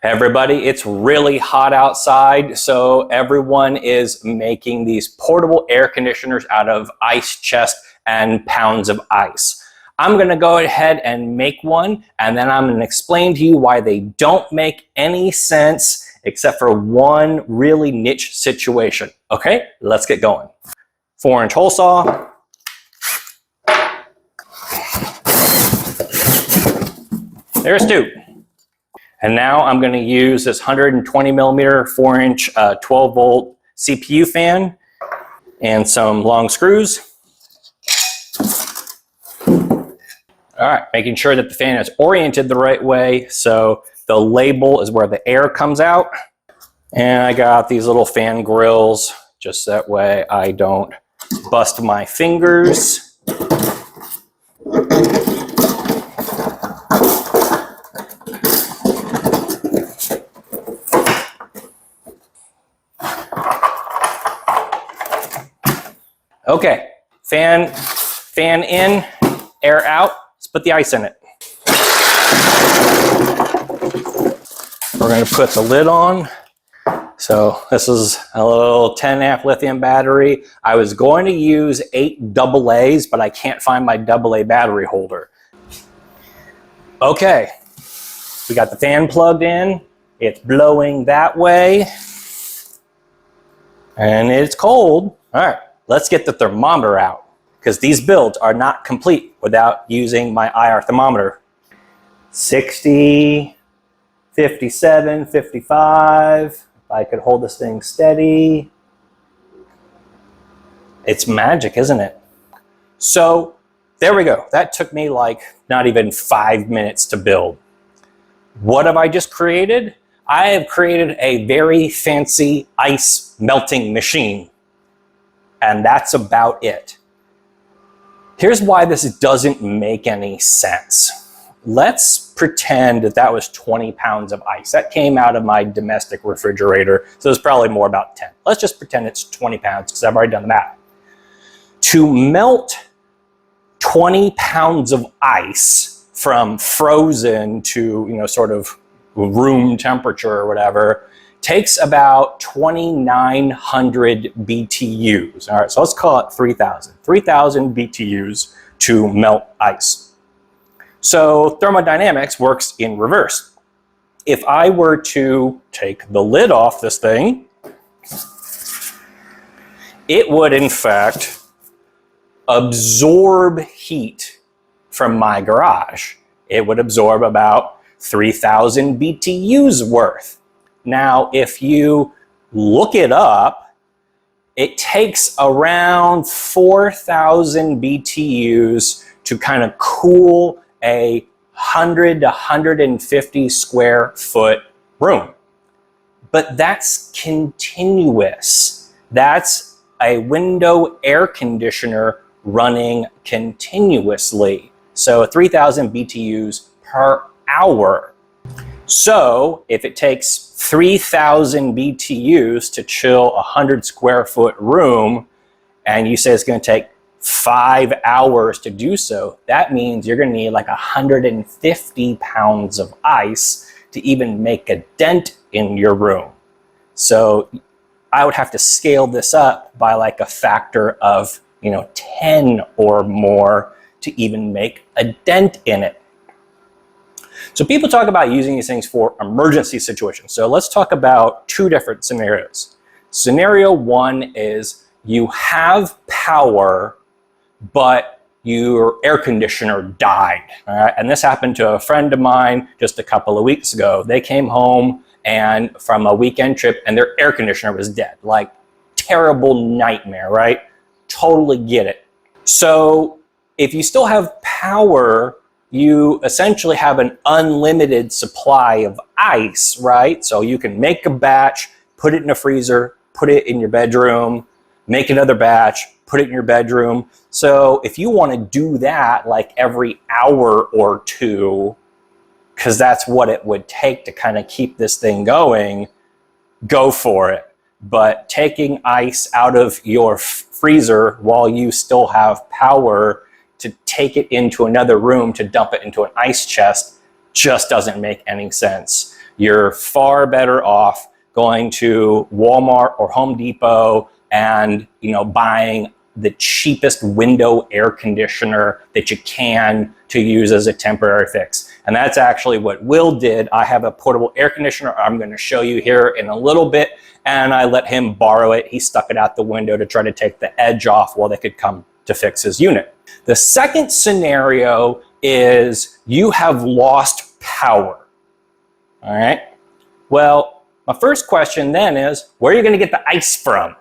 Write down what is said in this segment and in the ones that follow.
Everybody, it's really hot outside, so everyone is making these portable air conditioners out of ice chest and pounds of ice. I'm gonna go ahead and make one, and then I'm gonna explain to you why they don't make any sense except for one really niche situation. Okay, let's get going. 4-inch hole saw. There's two. And now I'm going to use this 120 millimeter 4-inch 12 volt CPU fan and some long screws. All right, making sure that the fan is oriented the right way so the label is where the air comes out. And I got these little fan grills just that way I don't bust my fingers. Okay, fan in, air out. Let's put the ice in it. We're going to put the lid on. So this is a little 10 amp lithium battery. I was going to use 8 AA's, but I can't find my AA battery holder. Okay, we got the fan plugged in. It's blowing that way. And it's cold. All right. Let's get the thermometer out, because these builds are not complete without using my IR thermometer. 60, 57, 55. If I could hold this thing steady. It's magic, isn't it? So there we go. That took me like not even 5 minutes to build. What have I just created? I have created a very fancy ice melting machine. And that's about it. Here's why this doesn't make any sense. Let's pretend that that was 20 pounds of ice. That came out of my domestic refrigerator, so it's probably more about 10. Let's just pretend it's 20 pounds because I've already done the math. To melt 20 pounds of ice from frozen to, sort of room temperature or whatever, takes about 2,900 BTUs. All right, so let's call it 3,000. 3,000 BTUs to melt ice. So thermodynamics works in reverse. If I were to take the lid off this thing, it would in fact absorb heat from my garage. It would absorb about 3,000 BTUs worth. Now, if you look it up, it takes around 4,000 BTUs to kind of cool a 100 to 150 square foot room. But that's continuous. That's a window air conditioner running continuously. So 3,000 BTUs per hour. So if it takes 3,000 BTUs to chill a 100 square foot room, and you say it's going to take 5 hours to do so, that means you're going to need like 150 pounds of ice to even make a dent in your room. So I would have to scale this up by like a factor of 10 or more to even make a dent in it. So people talk about using these things for emergency situations. So let's talk about 2 different scenarios. Scenario 1 is you have power, but your air conditioner died. All right? And this happened to a friend of mine just a couple of weeks ago. They came home and from a weekend trip and their air conditioner was dead. Like, terrible nightmare, right? Totally get it. So if you still have power, you essentially have an unlimited supply of ice, right? So you can make a batch, put it in a freezer, put it in your bedroom, make another batch, put it in your bedroom. So if you want to do that like every hour or two, because that's what it would take to kind of keep this thing going, go for it. But taking ice out of your freezer while you still have power to take it into another room to dump it into an ice chest just doesn't make any sense. You're far better off going to Walmart or Home Depot and, buying the cheapest window air conditioner that you can to use as a temporary fix. And that's actually what Will did. I have a portable air conditioner I'm going to show you here in a little bit, and I let him borrow it. He stuck it out the window to try to take the edge off while they could come to fix his unit. The second scenario is you have lost power. All right. Well, my first question then is, where are you going to get the ice from?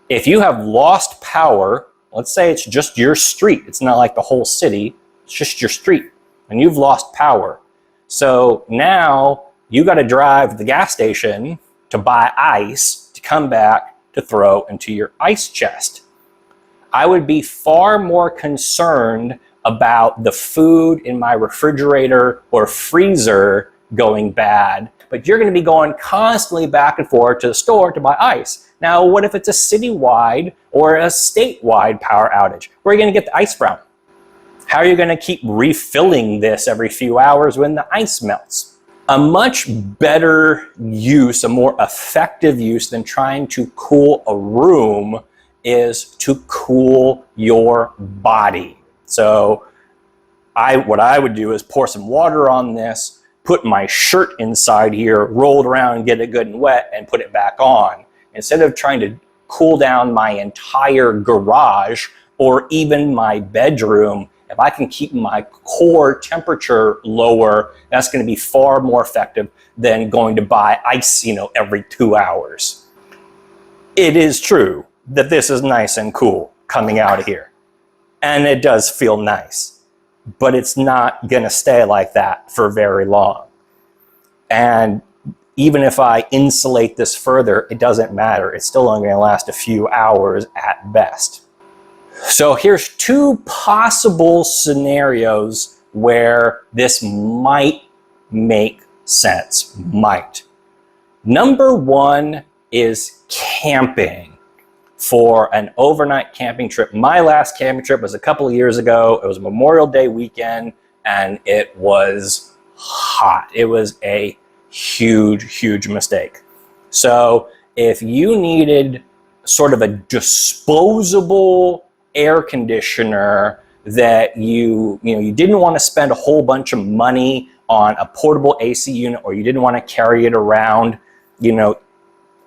If you have lost power, let's say it's just your street. It's not like the whole city. It's just your street, and you've lost power. So now you got to drive to the gas station to buy ice to come back to throw into your ice chest. I would be far more concerned about the food in my refrigerator or freezer going bad, but you're going to be going constantly back and forth to the store to buy ice. Now, what if it's a citywide or a statewide power outage? Where are you going to get the ice from? How are you going to keep refilling this every few hours when the ice melts? A much better use, a more effective use than trying to cool a room is to cool your body. So what I would do is pour some water on this, put my shirt inside here, roll it around and get it good and wet, and put it back on. Instead of trying to cool down my entire garage or even my bedroom, if I can keep my core temperature lower, that's going to be far more effective than going to buy ice, every 2 hours. It is true that this is nice and cool coming out of here, and it does feel nice, but it's not going to stay like that for very long. And even if I insulate this further, it doesn't matter. It's still only going to last a few hours at best. So here's two possible scenarios where this might make sense. Might. Number one is camping. For an overnight camping trip. My last camping trip was a couple of years ago. It was Memorial Day weekend, and it was hot. It was a huge mistake. So if you needed sort of a disposable air conditioner that you didn't want to spend a whole bunch of money on a portable AC unit, or you didn't want to carry it around,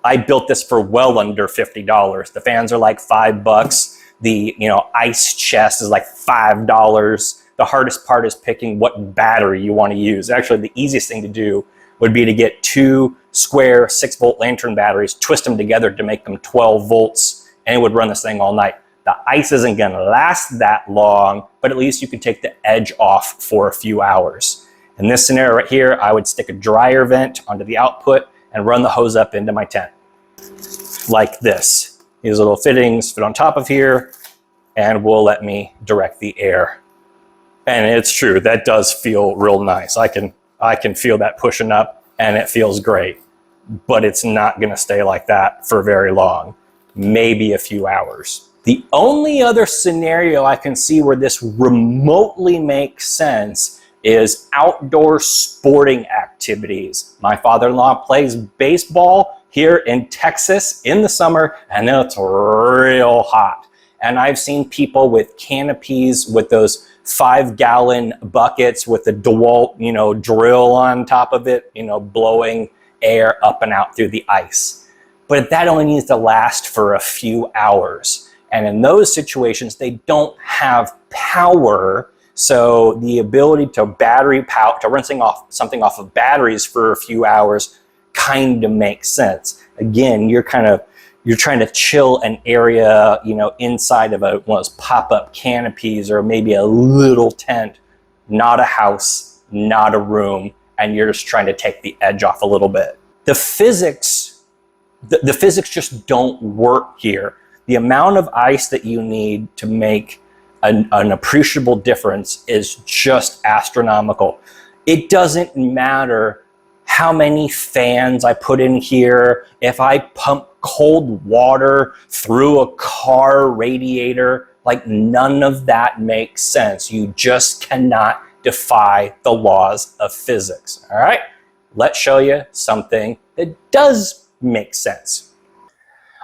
I built this for well under $50. The fans are like $5. The ice chest is like $5. The hardest part is picking what battery you want to use. Actually, the easiest thing to do would be to get 2 square 6-volt lantern batteries, twist them together to make them 12 volts, and it would run this thing all night. The ice isn't going to last that long, but at least you can take the edge off for a few hours. In this scenario right here, I would stick a dryer vent onto the output and run the hose up into my tent. Like this. These little fittings fit on top of here and will let me direct the air. And it's true, that does feel real nice. I can feel that pushing up, and it feels great. But it's not going to stay like that for very long. Maybe a few hours. The only other scenario I can see where this remotely makes sense is outdoor sporting activities. My father-in-law plays baseball here in Texas in the summer, and it's real hot. And I've seen people with canopies with those 5-gallon buckets with the DeWalt, drill on top of it, blowing air up and out through the ice. But that only needs to last for a few hours. And in those situations, they don't have power. So the ability to run something off of batteries for a few hours kind of makes sense. Again, you're trying to chill an area, inside of one of those pop-up canopies or maybe a little tent, not a house, not a room, and you're just trying to take the edge off a little bit. The physics just don't work here. The amount of ice that you need to make an appreciable difference is just astronomical. It doesn't matter how many fans I put in here, if I pump cold water through a car radiator, like none of that makes sense. You just cannot defy the laws of physics, all right? let's show you something that does make sense.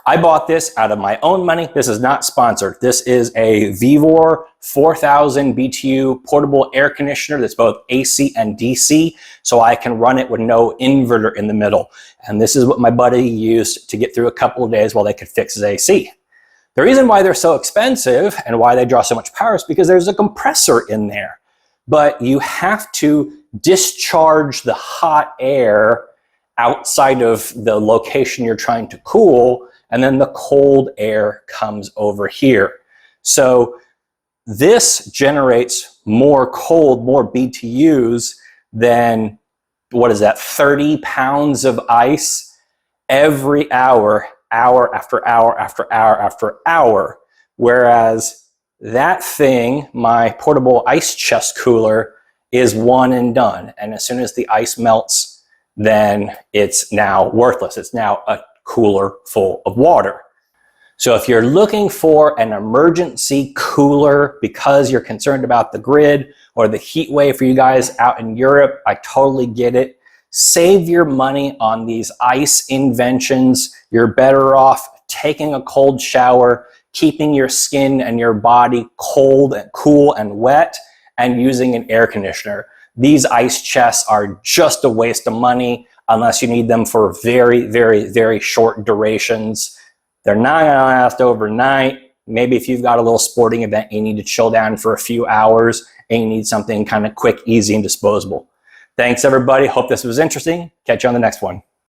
I bought this out of my own money. This is not sponsored. This is a Vivor 4000 BTU portable air conditioner that's both AC and DC, so I can run it with no inverter in the middle. And this is what my buddy used to get through a couple of days while they could fix his AC. The reason why they're so expensive and why they draw so much power is because there's a compressor in there. But you have to discharge the hot air outside of the location you're trying to cool, and then the cold air comes over here. So this generates more cold, more BTUs than, what is that, 30 pounds of ice every hour, hour after hour after hour after hour. Whereas that thing, my portable ice chest cooler, is one and done. And as soon as the ice melts, then it's now worthless. It's now a cooler full of water. So if you're looking for an emergency cooler because you're concerned about the grid or the heat wave for you guys out in Europe, I totally get it. Save your money on these ice inventions. You're better off taking a cold shower, keeping your skin and your body cold and cool and wet, and using an air conditioner. These ice chests are just a waste of money unless you need them for very, very, very short durations. They're not gonna last overnight. Maybe if you've got a little sporting event, you need to chill down for a few hours and you need something kind of quick, easy, and disposable. Thanks everybody, hope this was interesting. Catch you on the next one.